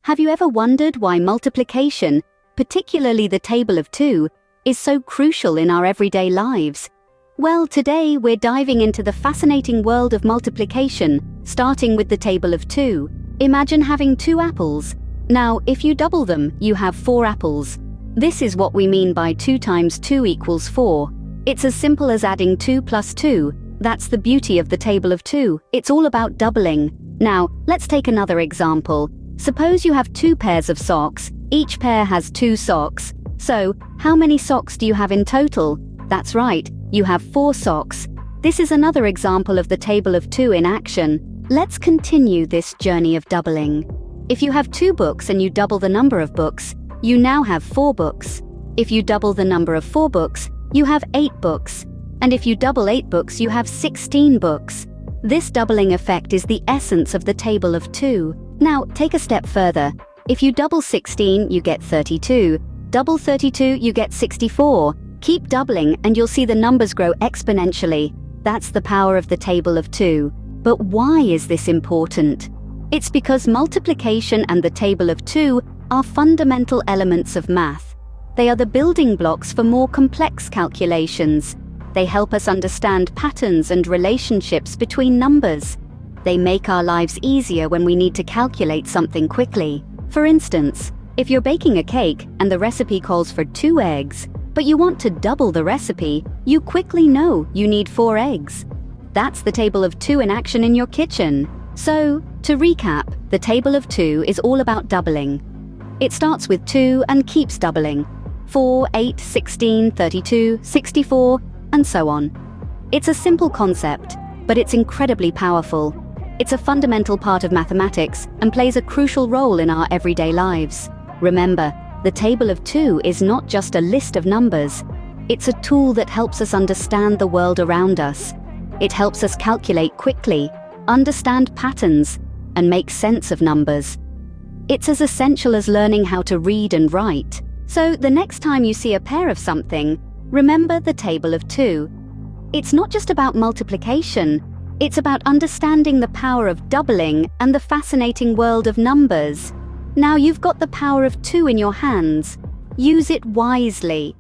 Have you ever wondered why multiplication, particularly the table of 2, is so crucial in our everyday lives? Well, today we're diving into the fascinating world of multiplication, starting with the table of 2. Imagine having 2 apples. Now, if you double them, you have 4 apples. This is what we mean by 2 times 2 equals 4. It's as simple as adding 2 plus 2. That's the beauty of the table of 2. It's all about doubling. Now, let's take another example. Suppose you have 2 pairs of socks. Each pair has 2 socks. So, how many socks do you have in total? That's right, you have 4 socks. This is another example of the table of 2 in action. Let's continue this journey of doubling. If you have 2 books and you double the number of books, you now have 4 books. If you double the number of 4 books, you have 8 books. And if you double 8 books, you have 16 books. This doubling effect is the essence of the table of 2. Now, take a step further. If you double 16, you get 32. Double 32, you get 64. Keep doubling and you'll see the numbers grow exponentially. That's the power of the table of 2. But why is this important? It's because multiplication and the table of 2 are fundamental elements of math. They are the building blocks for more complex calculations. They help us understand patterns and relationships between numbers. They make our lives easier when we need to calculate something quickly. For instance, if you're baking a cake and the recipe calls for 2 eggs, but you want to double the recipe, you quickly know you need 4 eggs. That's the table of 2 in action in your kitchen. So, to recap, the table of 2 is all about doubling. It starts with 2 and keeps doubling. 4, 8, 16, 32, 64, and so on. It's a simple concept, but it's incredibly powerful. It's a fundamental part of mathematics and plays a crucial role in our everyday lives. Remember, the table of 2 is not just a list of numbers. It's a tool that helps us understand the world around us. It helps us calculate quickly, understand patterns, and make sense of numbers. It's as essential as learning how to read and write. So the next time you see a pair of something, remember the table of 2. It's not just about multiplication. It's about understanding the power of doubling and the fascinating world of numbers. Now you've got the power of 2 in your hands. Use it wisely.